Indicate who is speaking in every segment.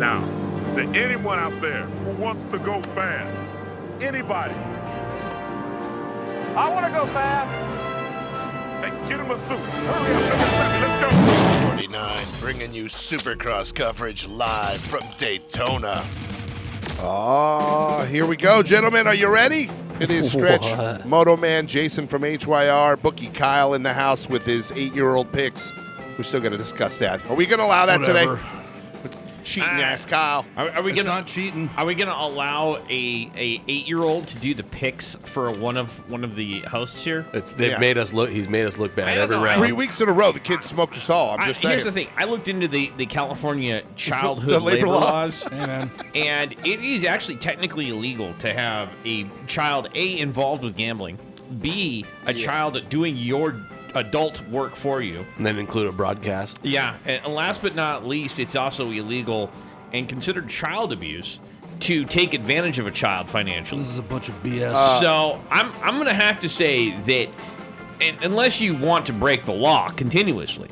Speaker 1: Now, to anyone out there who wants to go fast, anybody,
Speaker 2: I want to go fast.
Speaker 1: hey, get him a suit. Hurry up, let's go.
Speaker 3: 49 bringing you Supercross coverage live from Daytona.
Speaker 4: Oh, here we go, gentlemen. Are you ready? It is Stretch, Moto Man, Jason from HYR, Bookie Kyle in the house with his 8-year-old picks. We still got to discuss that. Are we going to allow that today? Cheating ass Kyle.
Speaker 5: Are we
Speaker 6: It's
Speaker 5: gonna
Speaker 6: not cheating.
Speaker 5: Are we gonna allow a 8-year-old to do the picks for one of the hosts here?
Speaker 6: They've made us look. He's made us look bad every round.
Speaker 4: 3 weeks in a row, the kid smoked us all. I'm just saying.
Speaker 5: Here's the thing. I looked into the California childhood
Speaker 4: The labor law.
Speaker 5: laws,
Speaker 6: Hey, man.
Speaker 5: and it is actually technically illegal to have a child A involved with gambling, B a child doing your adult work for you.
Speaker 6: And then include a broadcast.
Speaker 5: Yeah, and last but not least, it's also illegal and considered child abuse to take advantage of a child financially.
Speaker 6: This is a bunch of BS.
Speaker 5: So I'm gonna have to say that unless you want to break the law continuously,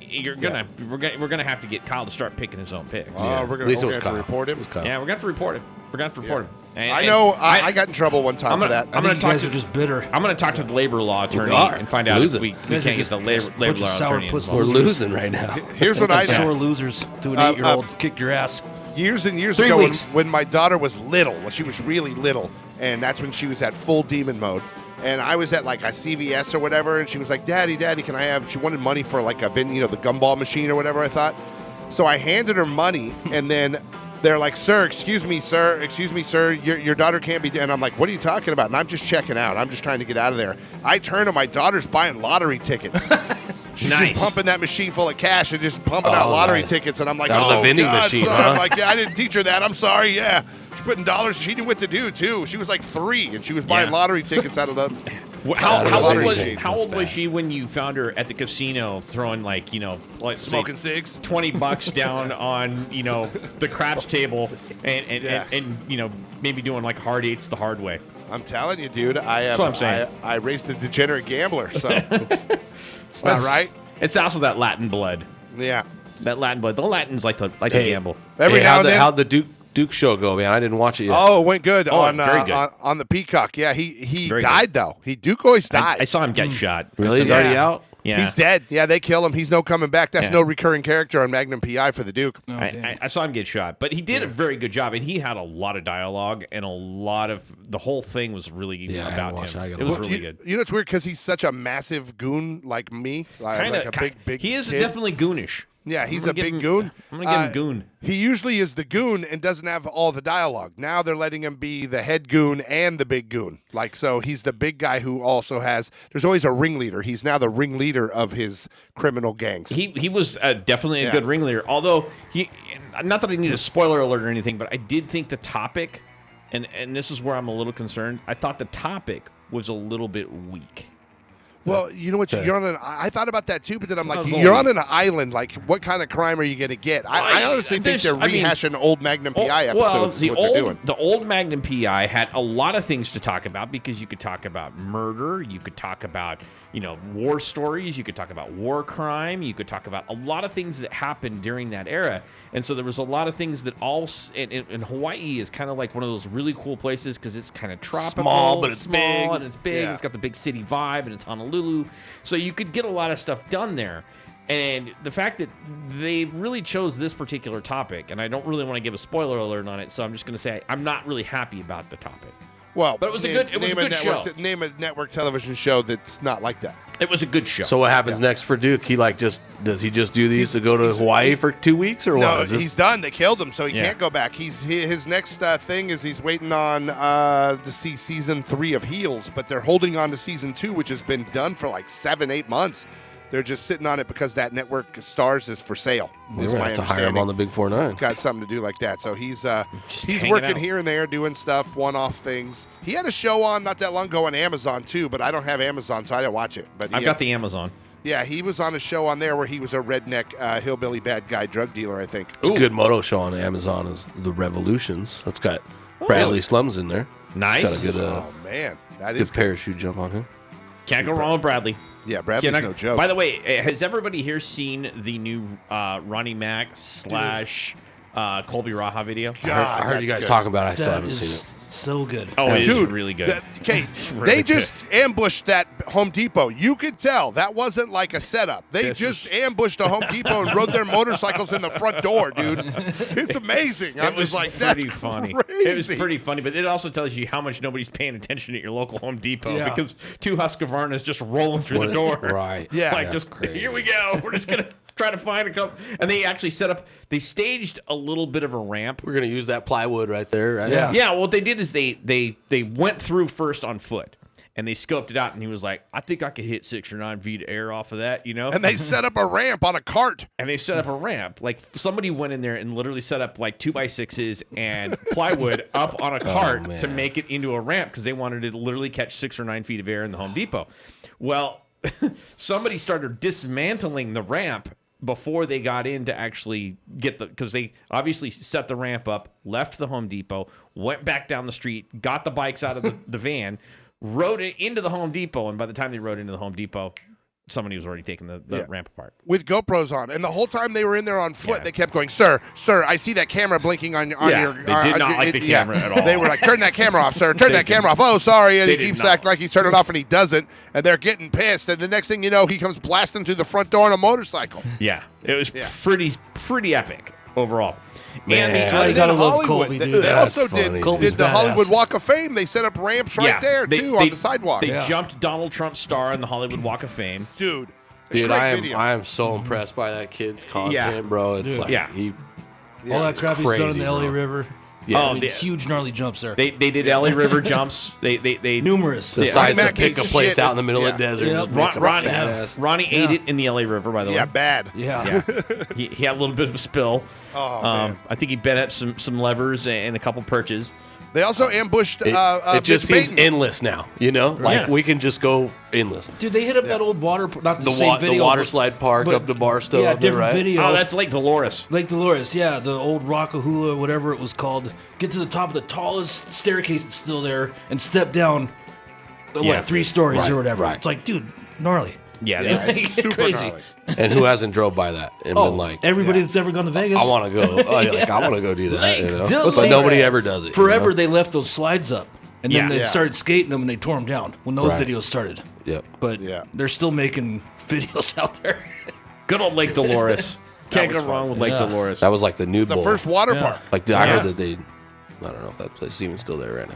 Speaker 5: we're gonna have to get Kyle to start picking his own picks.
Speaker 4: We're
Speaker 6: At least it
Speaker 4: going
Speaker 6: was
Speaker 4: to
Speaker 6: Kyle.
Speaker 4: report him.
Speaker 6: It was Kyle.
Speaker 5: Yeah, we're gonna have to report him. We're gonna have to report him. And,
Speaker 4: I know. I got in trouble one time for that.
Speaker 5: I'm gonna
Speaker 6: you
Speaker 5: talk
Speaker 6: guys
Speaker 5: to
Speaker 6: are just bitter.
Speaker 5: I'm gonna talk to the labor law attorney
Speaker 6: are.
Speaker 5: and find out if
Speaker 6: Losing.
Speaker 5: we
Speaker 6: You
Speaker 5: can't
Speaker 6: guys are
Speaker 5: get the
Speaker 6: just
Speaker 5: labor
Speaker 6: bunch of
Speaker 5: law
Speaker 6: sour
Speaker 5: attorney
Speaker 6: pussies. We're
Speaker 5: involved.
Speaker 6: losing right now.
Speaker 4: Here's what I
Speaker 6: Sore
Speaker 4: did.
Speaker 6: losers to an
Speaker 4: Uh,
Speaker 6: 8-year-old. Kicked your ass.
Speaker 4: Years and years
Speaker 6: 3
Speaker 4: ago,
Speaker 6: weeks.
Speaker 4: when my daughter was little, she was really little, and that's when she was at full demon mode. And I was at like a CVS or whatever, and she was like, "Daddy, can I have?" She wanted money for like the gumball machine or whatever. I thought, so I handed her money, and then they're like, "Sir, excuse me, sir, your daughter can't be." And I'm like, "What are you talking about?" And I'm just checking out. I'm just trying to get out of there. I turn to my daughter's buying lottery tickets. She's
Speaker 5: Nice.
Speaker 4: just pumping that machine full of cash and just pumping out lottery
Speaker 6: nice.
Speaker 4: tickets, and I'm like,
Speaker 6: Out of the
Speaker 4: "Oh,
Speaker 6: vending
Speaker 4: God,
Speaker 6: machine,
Speaker 4: son."
Speaker 6: huh?
Speaker 4: I'm like, "Yeah, I didn't teach her that. I'm sorry." Yeah, she's putting dollars. She knew what to do too. She was like 3, and she was buying
Speaker 5: Yeah.
Speaker 4: lottery tickets out of the.
Speaker 5: How
Speaker 4: lottery
Speaker 5: old
Speaker 4: machine.
Speaker 5: how old was she when you found her at the casino throwing like say
Speaker 4: Smoking cigs.
Speaker 5: $20 down on the craps table and maybe doing like hard eights the hard way?
Speaker 4: I'm telling you, dude.
Speaker 5: That's what I'm saying.
Speaker 4: I raced a degenerate gambler, so it's not right.
Speaker 5: It's also that Latin blood.
Speaker 4: Yeah.
Speaker 5: That Latin blood. The Latins like to gamble.
Speaker 4: Every now and then.
Speaker 6: How'd the Duke show go, man? I didn't watch it yet.
Speaker 4: Oh, it went good
Speaker 5: Oh,
Speaker 4: on
Speaker 5: very good.
Speaker 4: on the Peacock. Yeah, he
Speaker 5: Very
Speaker 4: died though. Duke always died.
Speaker 5: I saw him get shot.
Speaker 6: Really? He's
Speaker 4: Yeah.
Speaker 6: already out?
Speaker 5: Yeah.
Speaker 4: He's dead. Yeah, they kill him. He's no coming back. That's
Speaker 5: Yeah.
Speaker 4: no recurring character on Magnum PI for the Duke.
Speaker 6: Oh,
Speaker 5: I saw him get shot, but he did a very good job, and he had a lot of dialogue, and a lot of the whole thing was really
Speaker 6: Yeah, I haven't
Speaker 5: about
Speaker 6: watched
Speaker 5: him.
Speaker 6: it. I
Speaker 5: It
Speaker 6: gotta
Speaker 5: was
Speaker 6: watch
Speaker 5: really
Speaker 4: you,
Speaker 5: good.
Speaker 4: You know, it's weird because he's such a massive goon like me, like a big.
Speaker 5: He is
Speaker 4: kid.
Speaker 5: definitely goonish.
Speaker 4: Yeah, he's
Speaker 5: I'm
Speaker 4: a
Speaker 5: gonna
Speaker 4: big
Speaker 5: give
Speaker 4: goon.
Speaker 5: him- I'm gonna give him goon.
Speaker 4: He usually is the goon and doesn't have all the dialogue. Now they're letting him be the head goon and the big goon. Like, so he's the big guy who also has. There's always a ringleader. He's now the ringleader of his criminal gangs.
Speaker 5: He was definitely a
Speaker 4: Yeah.
Speaker 5: good ringleader. Although not that I need a spoiler alert or anything, but I did think the topic, and this is where I'm a little concerned. I thought the topic was a little bit weak.
Speaker 4: Well, you know what? You're on an. I thought about that too, but then I'm like,
Speaker 5: was
Speaker 4: you're
Speaker 5: only-
Speaker 4: on an island. Like, what kind of crime are you going to get? I honestly think they're
Speaker 5: I mean-
Speaker 4: rehashing old Magnum PI episodes.
Speaker 5: Well,
Speaker 4: is what they're doing.
Speaker 5: the old Magnum PI had a lot of things to talk about because you could talk about murder, you could talk about war stories, you could talk about war crime, you could talk about a lot of things that happened during that era, and so there was a lot of things that and Hawaii is kind of like one of those really cool places because it's kind of tropical,
Speaker 6: Small, but it's
Speaker 5: small,
Speaker 6: big.
Speaker 5: and it's big.
Speaker 4: Yeah.
Speaker 5: It's got the big city vibe, and it's Honolulu, so you could get a lot of stuff done there. And the fact that they really chose this particular topic, and I don't really want to give a spoiler alert on it, so I'm just going to say I'm not really happy about the topic.
Speaker 4: Well,
Speaker 5: But it was a good show.
Speaker 4: Name a network television show that's not like that.
Speaker 5: It was a good show.
Speaker 6: So what happens next for Duke? He does he just do these to go to Hawaii for 2 weeks or
Speaker 4: No,
Speaker 6: what?
Speaker 4: he's done. They killed him, so he
Speaker 5: Yeah.
Speaker 4: can't go back. His next thing is he's waiting on to see season 3 of Heels, but they're holding on to season 2, which has been done for like 7-8 months. They're just sitting on it because that network Stars is for sale.
Speaker 6: We're
Speaker 4: Is
Speaker 6: gonna
Speaker 4: my
Speaker 6: have to hire him on the Big 49.
Speaker 4: Got something to do like that. So he's
Speaker 5: hanging
Speaker 4: working
Speaker 5: out.
Speaker 4: here and there, doing stuff, one-off things. He had a show on not that long ago on Amazon too, but I don't have Amazon, so I didn't watch it. But
Speaker 5: I've got the Amazon.
Speaker 4: yeah, he was on a show on there where he was a redneck hillbilly bad guy drug dealer, I think.
Speaker 6: It's a good moto show on Amazon is The Revolutions. That's got Bradley Slums in there.
Speaker 5: Nice.
Speaker 6: It's got a good,
Speaker 4: Oh man, that is
Speaker 6: good parachute jump on him.
Speaker 5: Can't go wrong with Bradley.
Speaker 4: Yeah, Bradley's
Speaker 5: Cannot-
Speaker 4: no joke.
Speaker 5: By the way, has everybody here seen the new Ronnie Mac / Colby Raha video.
Speaker 6: I heard you guys talking about it. I still haven't seen it.
Speaker 2: So good.
Speaker 5: Oh, it's
Speaker 4: Dude,
Speaker 5: really good.
Speaker 4: Okay,
Speaker 5: Really
Speaker 4: they just ambushed that Home Depot. You could tell that wasn't like a setup. They just ambushed a Home Depot and rode their motorcycles in the front door, dude. It's amazing. I'm just like, that's
Speaker 5: pretty funny.
Speaker 4: crazy.
Speaker 5: It was pretty funny, but it also tells you how much nobody's paying attention at your local Home Depot because two Husqvarnas just rolling through the door.
Speaker 6: Right.
Speaker 4: Yeah.
Speaker 5: Like,
Speaker 4: Yeah,
Speaker 5: just,
Speaker 6: crazy.
Speaker 5: here we go. We're just going to try to find a couple. And they actually they staged a little bit of a ramp.
Speaker 6: We're gonna use that plywood right there, right?
Speaker 2: Yeah.
Speaker 5: Yeah, well, what they did is they went through first on foot, and they scoped it out, and he was like, I think I could hit 6 or 9 feet of air off of that,
Speaker 4: And they set up a ramp on a cart.
Speaker 5: And they set up a ramp. Like, somebody went in there and literally set up like 2x6s and plywood up on a cart to make it into a ramp because they wanted to literally catch 6 or 9 feet of air in the Home Depot. Well, somebody started dismantling the ramp before they got in to actually get because they obviously set the ramp up, left the Home Depot, went back down the street, got the bikes out of the van, rode it into the Home Depot, and by the time they rode into the Home Depot, somebody was already taking the ramp apart.
Speaker 4: With GoPros on. And the whole time they were in there on foot, they kept going, Sir, I see that camera blinking on your...
Speaker 5: Yeah, they did not like the camera at all.
Speaker 4: They were like, turn that camera off, sir. Turn that camera off. Oh, sorry. And he keeps acting like he's turned it off, and he doesn't. And they're getting pissed. And the next thing you know, he comes blasting through the front door on a motorcycle.
Speaker 5: Yeah, it was pretty epic overall.
Speaker 6: Man.
Speaker 2: You gotta love Colby, dude.
Speaker 4: They also did
Speaker 2: Colby's
Speaker 4: the
Speaker 2: badass.
Speaker 4: Hollywood Walk of Fame. They set up ramps right there, too, on the sidewalk.
Speaker 5: They jumped Donald Trump's star on the Hollywood Walk of Fame.
Speaker 4: Dude,
Speaker 6: Dude,
Speaker 4: great
Speaker 6: I am so impressed by that kid's content, bro. It's
Speaker 2: Dude.
Speaker 6: like
Speaker 2: All that crap he's done in
Speaker 6: crazy,
Speaker 2: the LA
Speaker 6: bro.
Speaker 2: River.
Speaker 6: Yeah.
Speaker 2: I mean, huge gnarly jumps there.
Speaker 5: They did LA River jumps. They
Speaker 2: Numerous.
Speaker 6: The size
Speaker 4: Mac
Speaker 6: to pick a
Speaker 4: ate
Speaker 6: place
Speaker 4: shit.
Speaker 6: out in the middle of
Speaker 4: Yeah.
Speaker 6: the desert.
Speaker 2: Yep.
Speaker 6: And just make a badass.
Speaker 5: Ronnie ate it in the LA River, by the way.
Speaker 4: Yeah, bad.
Speaker 2: Yeah.
Speaker 5: He had a little bit of a spill.
Speaker 4: Oh, man.
Speaker 5: I think he bent up some levers and a couple perches.
Speaker 4: They also ambushed
Speaker 6: It just
Speaker 4: Vince
Speaker 6: seems
Speaker 4: Maiden.
Speaker 6: endless now, you know? Like, we can just go endless.
Speaker 2: Dude, they hit up that old water, not the same video.
Speaker 6: The water
Speaker 2: but-
Speaker 6: slide park
Speaker 2: but-
Speaker 6: up to Barstow.
Speaker 2: Yeah,
Speaker 6: up there,
Speaker 2: different
Speaker 6: right?
Speaker 2: video.
Speaker 5: Oh, that's Lake Dolores.
Speaker 2: Lake Dolores, yeah, the old Rockahula, whatever it was called. Get to the top of the tallest staircase that's still there and step down,
Speaker 5: Yeah.
Speaker 2: 3 stories
Speaker 6: Right,
Speaker 2: or whatever.
Speaker 6: right.
Speaker 2: It's like, dude, gnarly.
Speaker 5: Yeah,
Speaker 4: It's super
Speaker 2: Crazy.
Speaker 4: gnarly.
Speaker 6: And who hasn't drove by that and been like,
Speaker 2: Everybody that's ever gone to Vegas.
Speaker 6: I want to go. I want to go do that.
Speaker 2: Lake
Speaker 6: You know?
Speaker 2: Dolores.
Speaker 6: But nobody ever does it. you
Speaker 2: Forever
Speaker 6: know?
Speaker 2: they left those slides up. And then
Speaker 5: Yeah.
Speaker 2: they started skating them and they tore them down when those
Speaker 6: Right.
Speaker 2: videos started.
Speaker 6: Yep.
Speaker 2: But they're still making videos out there.
Speaker 5: good old Lake Dolores. Can't go
Speaker 4: was
Speaker 5: wrong
Speaker 4: fun.
Speaker 5: with Lake
Speaker 2: Yeah.
Speaker 5: Dolores.
Speaker 6: That was like the nude
Speaker 4: The
Speaker 6: bowl.
Speaker 4: first water
Speaker 2: Yeah.
Speaker 4: park.
Speaker 6: Like, I heard that I don't know if that place is even still there right now.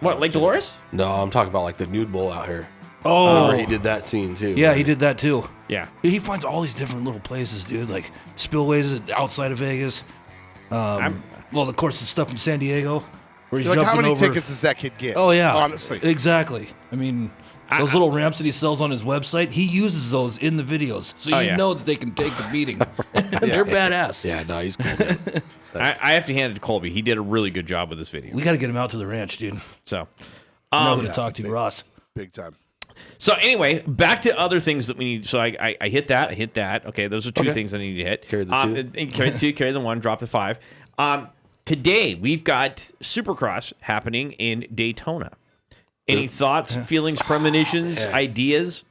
Speaker 5: What, Lake Dolores?
Speaker 6: No, I'm talking about like the nude bowl out here.
Speaker 2: Oh,
Speaker 6: Where he did that scene too.
Speaker 2: yeah, he did that too.
Speaker 5: Yeah.
Speaker 2: He finds all these different little places, dude, like spillways outside of Vegas. Well, of course, the stuff in San Diego where he's
Speaker 4: Like, how
Speaker 2: jumping
Speaker 4: many
Speaker 2: over.
Speaker 4: tickets does that kid get?
Speaker 2: Oh yeah,
Speaker 4: Honestly.
Speaker 2: exactly. I mean, those little ramps that he sells on his website, he uses those in the videos, so
Speaker 5: Oh,
Speaker 2: you
Speaker 5: yeah.
Speaker 2: know that they can take the beating. They're badass.
Speaker 6: Yeah, no, he's cool. Man.
Speaker 5: I have to hand it to Colby. He did a really good job with this video.
Speaker 2: We got to get him out to the ranch, dude.
Speaker 5: So,
Speaker 2: I'm going to talk to Ross.
Speaker 4: Big time.
Speaker 5: so anyway, back to other things that we need. So I hit that. I hit that. Okay, those are 2 things I need to hit.
Speaker 6: Carry the 2.
Speaker 5: Carry the 2. Carry the 1. Drop the 5. Today we've got Supercross happening in Daytona. Any thoughts, feelings, premonitions, ideas?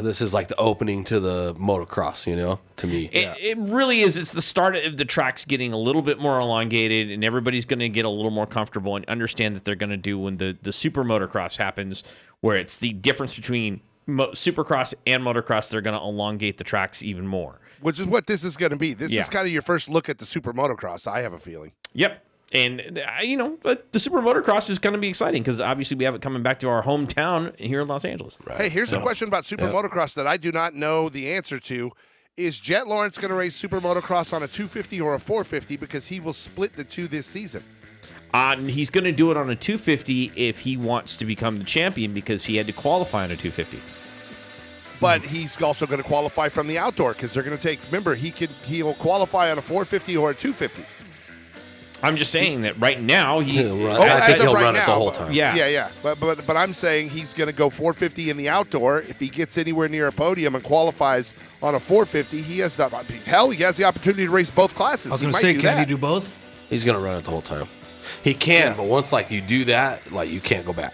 Speaker 6: This is like the opening to the motocross, you know, to me.
Speaker 5: It really is. It's the start of the tracks getting a little bit more elongated, and everybody's going to get a little more comfortable and understand that they're going to do when the super motocross happens, where it's the difference between supercross and motocross. They're going to elongate the tracks even more.
Speaker 4: Which is what this is going to be. This
Speaker 5: Yeah.
Speaker 4: is kind of your first look at the super motocross, I have a feeling.
Speaker 5: Yep. And, but the super motocross is going to be exciting because obviously we have it coming back to our hometown here in Los Angeles.
Speaker 6: Right.
Speaker 4: Hey, here's a question about super motocross that I do not know the answer to. Is Jet Lawrence going to race super motocross on a 250 or a 450 because he will split the two this season?
Speaker 5: He's going to do it on a 250 if he wants to become the champion because he had to qualify on a 250.
Speaker 4: But he's also going to qualify from the outdoor because they're going to take. Remember, he'll qualify on a 450 or a 250.
Speaker 5: I'm just saying that right now
Speaker 6: He'll run.
Speaker 4: Oh,
Speaker 6: I
Speaker 4: as
Speaker 6: think
Speaker 4: of
Speaker 6: he'll
Speaker 4: right
Speaker 6: run it the
Speaker 4: now,
Speaker 6: whole
Speaker 4: but-
Speaker 6: time.
Speaker 5: Yeah.
Speaker 4: Yeah. But I'm saying he's going to go 450 in the outdoor. If he gets anywhere near a podium and qualifies on a 450, he has the opportunity to race both classes.
Speaker 2: I was
Speaker 4: He
Speaker 2: going to
Speaker 4: might
Speaker 2: say,
Speaker 4: do
Speaker 2: can
Speaker 4: that.
Speaker 2: he do both?
Speaker 6: He's going to run it the whole time. He can, but once like you do that, like you can't go back.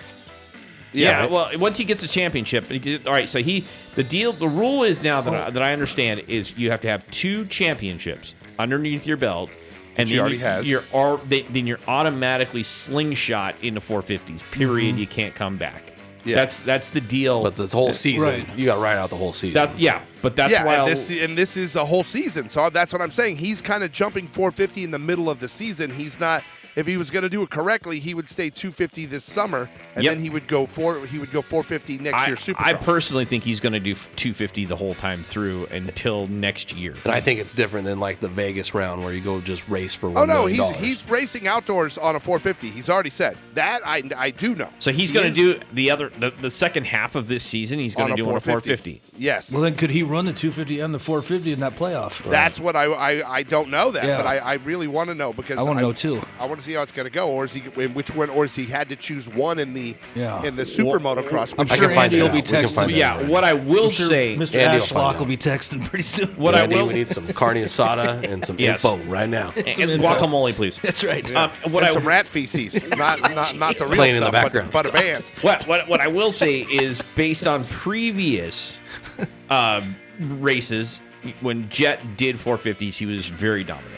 Speaker 5: Yeah, well, once he gets a championship, all right. So the rule is now that I understand is you have to have 2 championships underneath your belt, And
Speaker 4: She already has.
Speaker 5: Then you're automatically slingshot into 450s. Period. You can't come back.
Speaker 4: Yeah.
Speaker 5: That's the deal.
Speaker 6: But this whole season,
Speaker 2: Right.
Speaker 6: you got to ride out the whole season.
Speaker 5: But that's why.
Speaker 4: And this is a whole season. So that's what I'm saying. He's kind of jumping 450 in the middle of the season. He's not. If he was going to do it correctly, he would stay 250 this summer, and then he would go 450 next year. Supercross.
Speaker 5: I personally think he's going to do 250 the whole time through until next year.
Speaker 6: And I think it's different than like the Vegas round where you go just race for $1
Speaker 4: Oh no,
Speaker 6: million.
Speaker 4: he's racing outdoors on a 450. He's already said that. I do know.
Speaker 5: So he's going to do the second half of this season. He's going to do on a 450.
Speaker 4: Yes.
Speaker 2: Well, then could he run the 250 and the 450 in that playoff?
Speaker 4: That's what I don't know that,
Speaker 2: Yeah.
Speaker 4: but I really want to know because
Speaker 2: I want to know too.
Speaker 4: I want to see how it's going to go, or is he in which one, or is he had to choose one in the
Speaker 2: Yeah.
Speaker 4: in the super motocross?
Speaker 2: I'm
Speaker 4: which-
Speaker 2: sure
Speaker 6: can find
Speaker 2: Andy
Speaker 6: that
Speaker 2: will be
Speaker 6: out. We can
Speaker 2: texting.
Speaker 6: find that
Speaker 5: Yeah, what I will say,
Speaker 2: Mr.
Speaker 6: Andy will find
Speaker 2: Ashlock
Speaker 6: out.
Speaker 2: will be texting pretty soon.
Speaker 5: what
Speaker 6: Andy,
Speaker 5: I will,
Speaker 6: we need some carne asada and some
Speaker 5: Yes.
Speaker 6: info right now.
Speaker 5: and guacamole, please.
Speaker 2: That's right.
Speaker 5: What
Speaker 4: and
Speaker 5: I
Speaker 4: some rat feces, not the real
Speaker 6: Playing in the
Speaker 4: stuff,
Speaker 6: background.
Speaker 4: but a band.
Speaker 5: what I will say is based on previous races, when Jet did 450s, he was very dominant.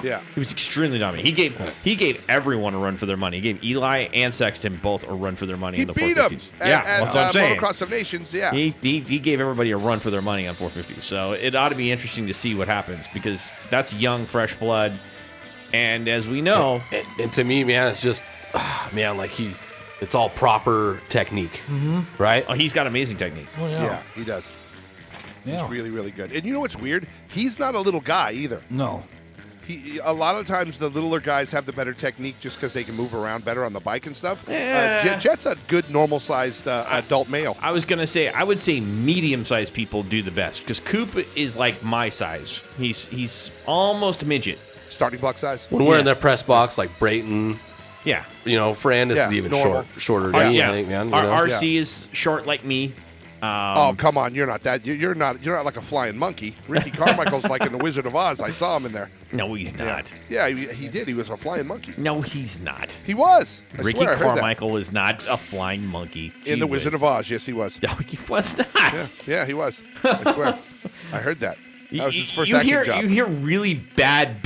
Speaker 4: Yeah.
Speaker 5: He was extremely dominant. He gave everyone a run for their money. He gave Eli and Sexton both a run for their money
Speaker 4: He
Speaker 5: in the
Speaker 4: beat him
Speaker 5: 450s.
Speaker 4: at,
Speaker 5: Yeah,
Speaker 4: at
Speaker 5: that's what I'm saying.
Speaker 4: Motocross of Nations. Yeah.
Speaker 5: He gave everybody a run for their money on 450s. So it ought to be interesting to see what happens because that's young, fresh blood. And as we know,
Speaker 6: And to me, man, it's just, man, like it's all proper technique, right?
Speaker 5: oh, he's got amazing technique.
Speaker 2: Oh,
Speaker 4: Yeah, he does.
Speaker 2: Yeah.
Speaker 4: He's really, really good. And you know what's weird? He's not a little guy either.
Speaker 2: No.
Speaker 4: A lot of times the littler guys have the better technique just because they can move around better on the bike and stuff. Jet's a good normal-sized adult male.
Speaker 5: I would say medium-sized people do the best because Coop is like my size. He's almost a midget.
Speaker 4: Starting block size.
Speaker 6: When we're in the press box, like Brayton,
Speaker 5: Yeah.
Speaker 6: Brandis
Speaker 4: Yeah,
Speaker 6: is even
Speaker 4: normal.
Speaker 6: shorter than me,
Speaker 5: yeah.
Speaker 6: I think, man.
Speaker 5: Our RC is short like me.
Speaker 4: Oh, come on! You're not that. You're not like a flying monkey. Ricky Carmichael's like in the Wizard of Oz. I saw him in there.
Speaker 5: No, he's not.
Speaker 4: Yeah, he did. He was a flying monkey.
Speaker 5: No, he's not.
Speaker 4: He was. I
Speaker 5: Ricky
Speaker 4: swear, I heard that.
Speaker 5: Carmichael is not a flying monkey.
Speaker 4: In the Wizard of Oz. Yes, he was.
Speaker 5: No, he was not.
Speaker 4: Yeah, he was. I swear. I heard that. That was his first
Speaker 5: you
Speaker 4: acting
Speaker 5: hear,
Speaker 4: job.
Speaker 5: You hear really bad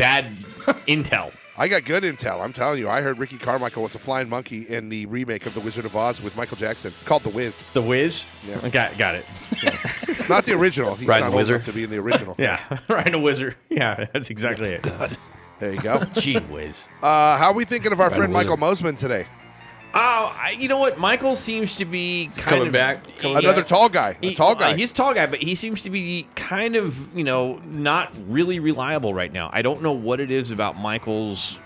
Speaker 5: intel.
Speaker 4: I got good intel. I'm telling you. I heard Ricky Carmichael was a flying monkey in the remake of The Wizard of Oz with Michael Jackson, called The Wiz.
Speaker 5: The Wiz?
Speaker 4: Yeah.
Speaker 5: Got it.
Speaker 4: Not the original. He's
Speaker 6: Riding
Speaker 4: not
Speaker 6: the
Speaker 4: old
Speaker 6: Wizard?
Speaker 4: enough to be in the original.
Speaker 5: Yeah, riding a wizard. Yeah, that's exactly it.
Speaker 4: There you go.
Speaker 5: Gee whiz.
Speaker 4: How are we thinking of our friend
Speaker 6: Wizard.
Speaker 4: Michael Mosman today?
Speaker 5: Oh, you know what? Michael seems to be kind
Speaker 6: coming
Speaker 5: of
Speaker 6: back.
Speaker 4: Another tall guy. A tall guy.
Speaker 5: He's a tall guy, but he seems to be kind of, not really reliable right now. I don't know what it is about Michael's.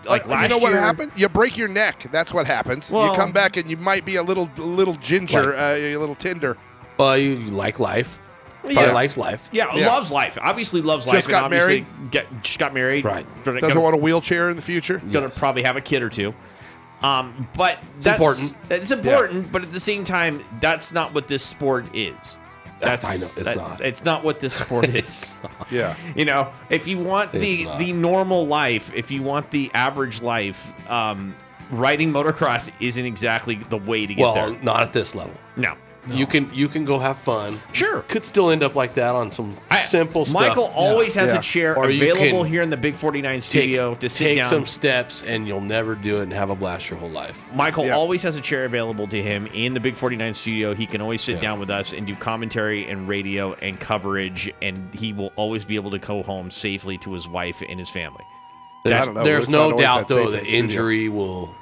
Speaker 5: Like last
Speaker 4: you know what
Speaker 5: year,
Speaker 4: happened? You break your neck. That's what happens.
Speaker 5: Well-
Speaker 4: you come back and you might be a little ginger, a little tender.
Speaker 6: Well, you like life. Probably
Speaker 5: Yeah.
Speaker 6: likes life.
Speaker 5: Yeah,
Speaker 4: Yeah.
Speaker 5: loves life. Obviously loves life.
Speaker 4: Just got
Speaker 5: and obviously
Speaker 4: married?
Speaker 5: Just got married.
Speaker 6: Right.
Speaker 4: Doesn't want a wheelchair in the future.
Speaker 5: Gonna probably have a kid or two. But
Speaker 6: It's important.
Speaker 5: It's important, but at the same time, that's not what this sport is. That's
Speaker 6: I know, it's not.
Speaker 5: It's not what this sport is.
Speaker 4: Yeah.
Speaker 5: If you want
Speaker 6: It's not.
Speaker 5: the normal life, if you want the average life, riding motocross isn't exactly the way to get
Speaker 6: Well,
Speaker 5: there.
Speaker 6: not at this level.
Speaker 5: No.
Speaker 6: You can go have fun.
Speaker 5: Sure.
Speaker 6: Could still end up like that on some simple stuff.
Speaker 5: Michael always has
Speaker 4: Yeah.
Speaker 5: a chair
Speaker 6: Or you
Speaker 5: available
Speaker 6: can
Speaker 5: here in the Big 49 studio to sit
Speaker 6: take
Speaker 5: down.
Speaker 6: some steps, and you'll never do it and have a blast your whole life.
Speaker 5: Michael
Speaker 4: Yeah.
Speaker 5: always has a chair available to him in the Big 49 studio. He can always sit
Speaker 6: Yeah.
Speaker 5: down with us and do commentary and radio and coverage, and he will always be able to go home safely to his wife and his family.
Speaker 6: There's,
Speaker 4: don't know.
Speaker 6: there's
Speaker 4: It's
Speaker 6: no
Speaker 4: not always
Speaker 6: doubt
Speaker 4: that safe
Speaker 6: though
Speaker 4: in
Speaker 6: that
Speaker 4: the studio.
Speaker 6: injury will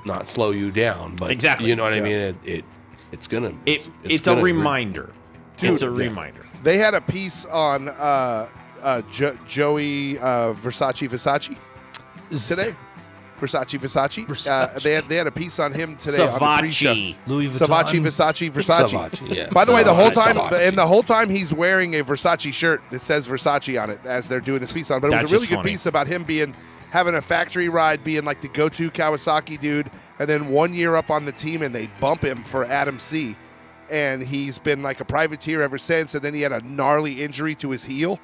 Speaker 6: not slow you down, but
Speaker 5: Exactly.
Speaker 6: you know what I
Speaker 4: Yeah.
Speaker 6: mean. It's gonna.
Speaker 5: It's a
Speaker 6: gonna
Speaker 5: reminder. It's a
Speaker 4: Dude,
Speaker 5: reminder.
Speaker 4: They had a piece on Joey Versace today. Versace. They had a piece on him today on the pre-show.
Speaker 5: Savachi.
Speaker 2: Louis Vuitton.
Speaker 4: Savachi, Versace.
Speaker 6: Savachi, yeah.
Speaker 4: By the way, the whole time,
Speaker 6: Savachi.
Speaker 4: and the whole time he's wearing a Versace shirt that says Versace on it as they're doing this piece on. But it
Speaker 5: That's
Speaker 4: was a really
Speaker 5: just
Speaker 4: good
Speaker 5: funny.
Speaker 4: piece about him having a factory ride, being like the go-to Kawasaki dude, and then 1 year up on the team, and they bump him for Adam C. And he's been like a privateer ever since. And then he had a gnarly injury to his heel.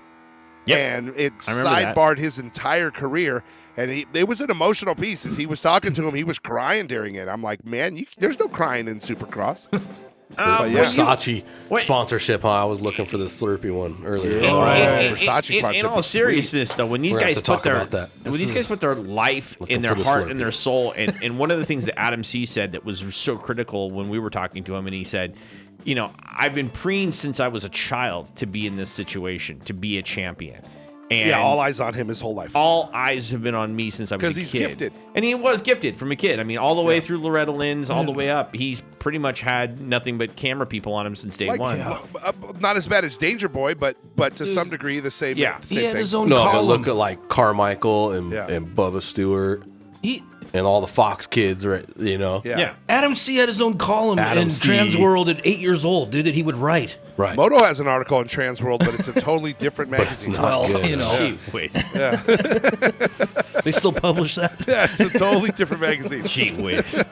Speaker 5: Yep.
Speaker 4: And it
Speaker 5: I remember that.
Speaker 4: sidebarred his entire career. And it was an emotional piece. As he was talking to him, he was crying during it. I'm like, man, there's no crying in Supercross. But yeah.
Speaker 6: Versace
Speaker 5: Wait.
Speaker 6: sponsorship, huh? I was looking for the Slurpee one earlier.
Speaker 4: Yeah. Right.
Speaker 5: In-
Speaker 4: Versace
Speaker 5: in
Speaker 4: sponsorship
Speaker 5: all
Speaker 4: is sweet.
Speaker 5: seriousness, though, when these
Speaker 6: We're gonna
Speaker 5: guys
Speaker 6: have to
Speaker 5: put
Speaker 6: talk
Speaker 5: their
Speaker 6: about that.
Speaker 5: when these guys put their life
Speaker 6: Looking
Speaker 5: in their
Speaker 6: for the
Speaker 5: heart
Speaker 6: Slurpee.
Speaker 5: and their soul, and one of the things that Adam C said that was so critical when we were talking to him, and he said, you know, I've been preened since I was a child to be in this situation, to be a champion. And
Speaker 4: Yeah, all eyes on him his whole life.
Speaker 5: all eyes have been on me since I was a kid.
Speaker 4: 'Cause he's gifted.
Speaker 5: And he was gifted from a kid. I mean, all the way through Loretta Lynn's, all the way up. He's pretty much had nothing but camera people on him since day one.
Speaker 4: Not as bad as Danger Boy, but to some degree the same.
Speaker 5: Yeah.
Speaker 4: same
Speaker 2: He had
Speaker 4: thing.
Speaker 2: his own
Speaker 6: No, but
Speaker 2: column.
Speaker 6: look at like Carmichael and
Speaker 4: Yeah.
Speaker 6: Bubba Stewart
Speaker 2: He,
Speaker 6: and all the Fox kids, right? You know,
Speaker 5: Yeah.
Speaker 2: Adam C had his own column
Speaker 6: Adam
Speaker 2: in
Speaker 6: C.
Speaker 2: Trans World at 8 years old, dude, that he would write.
Speaker 6: right?
Speaker 4: Moto has an article in Trans World, but it's a totally different
Speaker 6: But it's
Speaker 4: magazine.
Speaker 6: not
Speaker 2: Well,
Speaker 6: good.
Speaker 2: you know.
Speaker 5: Gee whiz.
Speaker 2: They still publish that.
Speaker 4: Yeah, it's a totally different magazine.
Speaker 5: Gee whiz.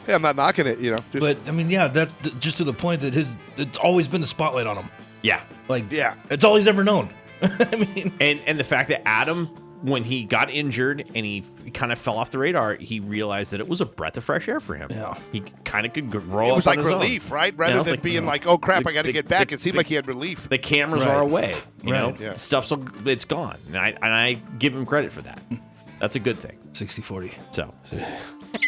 Speaker 4: Yeah, I'm not knocking it, you know. Just,
Speaker 2: But I mean, yeah, that's just to the point that it's always been the spotlight on him.
Speaker 5: Yeah.
Speaker 2: Like,
Speaker 4: Yeah.
Speaker 2: it's all he's ever known. I mean,
Speaker 5: And the fact that Adam, when he got injured and he kind of fell off the radar, he realized that it was a breath of fresh air for him.
Speaker 2: Yeah.
Speaker 5: He kind of could roll
Speaker 4: it was
Speaker 5: up
Speaker 4: like
Speaker 5: on his own.
Speaker 4: relief, right?
Speaker 5: Yeah,
Speaker 4: Rather
Speaker 5: it was
Speaker 4: than
Speaker 5: like,
Speaker 4: being like, oh crap, I got to
Speaker 5: the-
Speaker 4: get back.
Speaker 5: the-
Speaker 4: It seemed
Speaker 5: the-
Speaker 4: like he had relief.
Speaker 5: The cameras
Speaker 2: Right.
Speaker 5: are away. You know,
Speaker 2: Right.
Speaker 4: Yeah.
Speaker 5: stuff's it's gone, and I give him credit for that. That's a good thing.
Speaker 2: 60-40.
Speaker 5: So,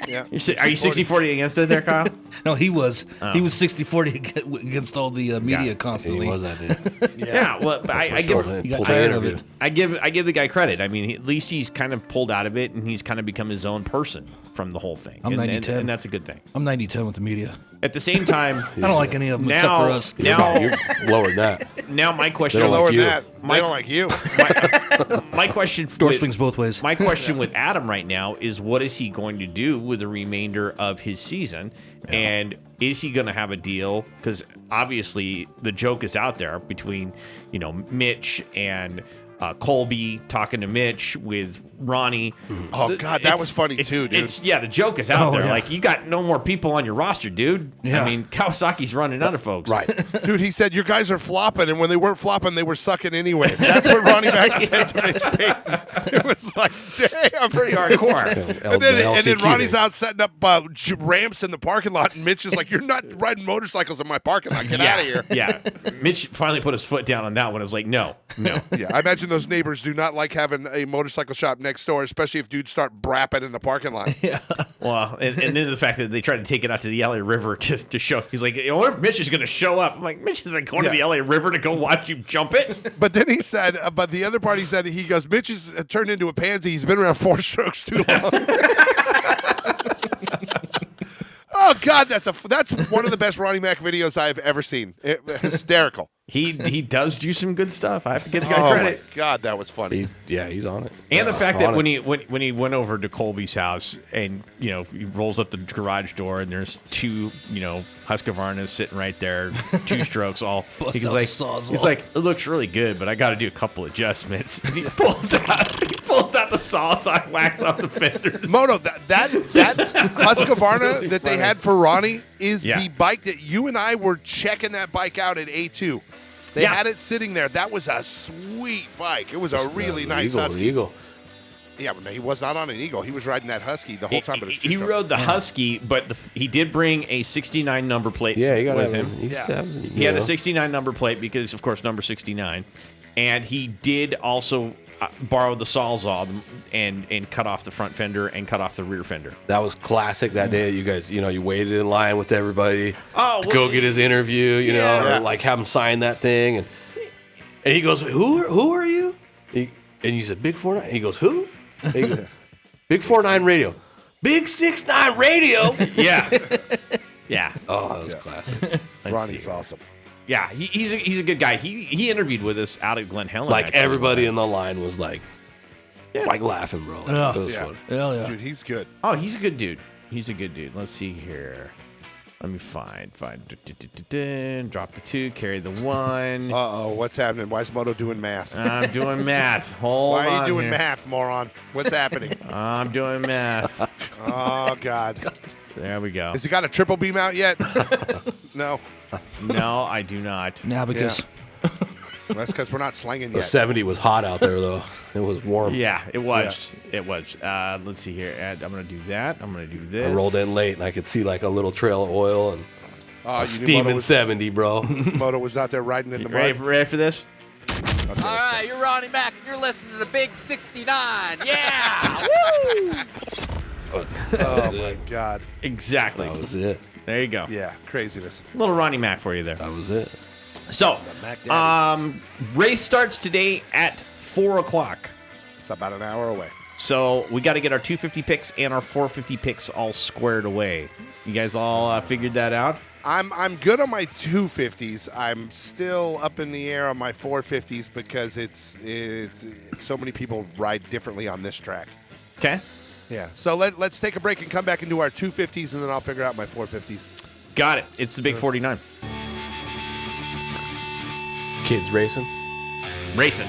Speaker 4: Yeah.
Speaker 5: are you 60-40 against it there, Kyle?
Speaker 2: No, he was 60-40 against all the media
Speaker 5: it.
Speaker 2: constantly.
Speaker 6: He was that dude.
Speaker 5: Yeah. Well, but I
Speaker 6: Sure,
Speaker 5: give.
Speaker 6: they
Speaker 2: got
Speaker 6: pulled the
Speaker 2: tired of
Speaker 6: interview.
Speaker 2: it.
Speaker 5: I give the guy credit. I mean, at least he's kind of pulled out of it, and he's kind of become his own person from the whole thing.
Speaker 2: I'm
Speaker 5: and,
Speaker 2: 90-10.
Speaker 5: and that's a good thing.
Speaker 2: I'm 90-10 with the media.
Speaker 5: At the same time,
Speaker 2: I don't like any of them except for
Speaker 5: now,
Speaker 2: us.
Speaker 5: now,
Speaker 6: You're lower than that.
Speaker 5: now, my question.
Speaker 6: They don't
Speaker 4: Lower
Speaker 6: like
Speaker 4: than
Speaker 6: you.
Speaker 4: that. They don't like you.
Speaker 5: My question.
Speaker 2: Door
Speaker 5: with-
Speaker 2: swings both ways.
Speaker 5: My question with Adam right now is, what is he going to do with the remainder of his season, and is he going to have a deal? Because obviously the joke is out there between, you know, Mitch and Colby talking to Mitch with Ronnie.
Speaker 4: Oh, God, that was funny too, dude.
Speaker 5: Yeah, the joke is out
Speaker 2: Oh,
Speaker 5: there.
Speaker 2: yeah.
Speaker 5: Like, you got no more people on your roster, dude.
Speaker 2: Yeah.
Speaker 5: I mean, Kawasaki's running out of folks.
Speaker 6: Right.
Speaker 4: Dude, he said, your guys are flopping, and when they weren't flopping, they were sucking anyways. That's what Ronnie Mac said to Mitch Payton. It was like, damn.
Speaker 5: Pretty hardcore.
Speaker 4: And then
Speaker 6: LCQ
Speaker 4: Ronnie's
Speaker 6: day.
Speaker 4: out setting up ramps in the parking lot, and Mitch is like, you're not riding motorcycles in my parking lot. Get out of here.
Speaker 5: Yeah. Mitch finally put his foot down on that one. I was like, no.
Speaker 4: Yeah, I imagine those neighbors do not like having a motorcycle shop next door, especially if dudes start brapping in the parking lot.
Speaker 5: Well, and then the fact that they tried to take it out to the LA River to show. He's like, I wonder if Mitch is going to show up. I'm like, Mitch is like going to the
Speaker 4: Yeah.
Speaker 5: LA River to go watch you jump it.
Speaker 4: But then he said, but the other part he said, he goes, Mitch has turned into a pansy. He's been around 4 strokes too long. Oh God, that's one of the best Ronnie Mac videos I've ever seen. Hysterical.
Speaker 5: He does do some good stuff. I have to give the guy credit.
Speaker 4: My God, that was funny.
Speaker 6: He's on it.
Speaker 5: And the
Speaker 6: Yeah,
Speaker 5: fact that
Speaker 6: on
Speaker 5: when
Speaker 6: it.
Speaker 5: he went over to Colby's house and, you know, he rolls up the garage door and there's 2, you know, Husqvarnas sitting right there, 2 strokes all.
Speaker 2: Bust
Speaker 5: He's
Speaker 2: out
Speaker 5: like,
Speaker 2: the Sawzall.
Speaker 5: he's like, it looks really good, but I got to do a couple adjustments. And he pulls out the Sawzall, whacks off the fenders.
Speaker 4: Moto, that Husqvarna that they had for Ronnie is the bike that you and I were checking that bike out at A2. They had it sitting there. That was a sweet bike. It was a really nice Husky.
Speaker 6: Eagle.
Speaker 4: Yeah, but he was not on an Eagle. He was riding that Husky the whole time. But
Speaker 5: He rode the Husky, but he did bring a 69 number plate
Speaker 6: Yeah, you got
Speaker 5: with
Speaker 6: to
Speaker 5: him. He had a 69 number plate because, of course, number 69. And he did also borrow the Sawzall and cut off the front fender and cut off the rear fender.
Speaker 6: That was classic that day. You guys, you waited in line with everybody
Speaker 5: Oh,
Speaker 6: to
Speaker 5: well,
Speaker 6: go get his interview,
Speaker 4: Yeah.
Speaker 6: or like have him sign that thing. And he goes, who are you? And you said, Big 49. He goes, who? And he goes, Big 49 Radio. Big 69 Radio.
Speaker 5: Yeah. Yeah.
Speaker 6: Oh, that was classic.
Speaker 4: Ronnie's awesome.
Speaker 5: Yeah, he's a good guy. He interviewed with us out at Glen Helen.
Speaker 6: Like
Speaker 5: actually.
Speaker 6: everybody in the line was like laughing, bro. Like,
Speaker 2: Yeah.
Speaker 6: it was
Speaker 4: Yeah.
Speaker 6: fun.
Speaker 2: Hell yeah.
Speaker 4: Dude, he's good.
Speaker 5: Oh, he's a good dude. He's a good dude. Let's see here. Let me find. Drop the 2, carry the 1.
Speaker 4: Uh-oh, what's happening? Why is Moto doing math?
Speaker 5: I'm doing math. Hold
Speaker 4: Why are
Speaker 5: on
Speaker 4: you doing
Speaker 5: here.
Speaker 4: math, moron? What's happening?
Speaker 5: I'm doing math.
Speaker 4: Oh, God.
Speaker 5: There we go.
Speaker 4: Has he got a triple beam out yet? No.
Speaker 5: No, I do not.
Speaker 2: Nabicus.
Speaker 4: That's because we're not slanging
Speaker 6: The
Speaker 4: yet.
Speaker 6: 70 was hot out there, though. It was warm.
Speaker 5: Yeah, it was. It was. Let's see here. I'm going to do that. I'm going to do this.
Speaker 6: I rolled in late, and I could see like a little trail of oil, and
Speaker 4: Oh, you knew
Speaker 6: Steven 70, bro.
Speaker 4: Moto was out there riding in the mud.
Speaker 5: Ready for this?
Speaker 4: Okay,
Speaker 7: All right, you're Ronnie Mac, and you're listening to Big 69. Yeah! Woo!
Speaker 4: Oh my God.
Speaker 5: Exactly.
Speaker 6: That was it.
Speaker 5: There you go.
Speaker 4: Yeah, craziness.
Speaker 5: A little Ronnie Mac for you there.
Speaker 6: That was it.
Speaker 5: So,
Speaker 4: Mac Daddy.
Speaker 5: race starts today at 4 o'clock.
Speaker 4: It's about an hour away.
Speaker 5: So we got to get our 250 picks and our 450 picks all squared away. You guys all figured that out?
Speaker 4: I'm good on my 250s. I'm still up in the air on my 450s because it's so many people ride differently on this track.
Speaker 5: Okay.
Speaker 4: Yeah. So let's take a break and come back and do our 250s, and then I'll figure out my 450s.
Speaker 5: Got it. It's the Big 49.
Speaker 6: Kids racing.
Speaker 5: Racing.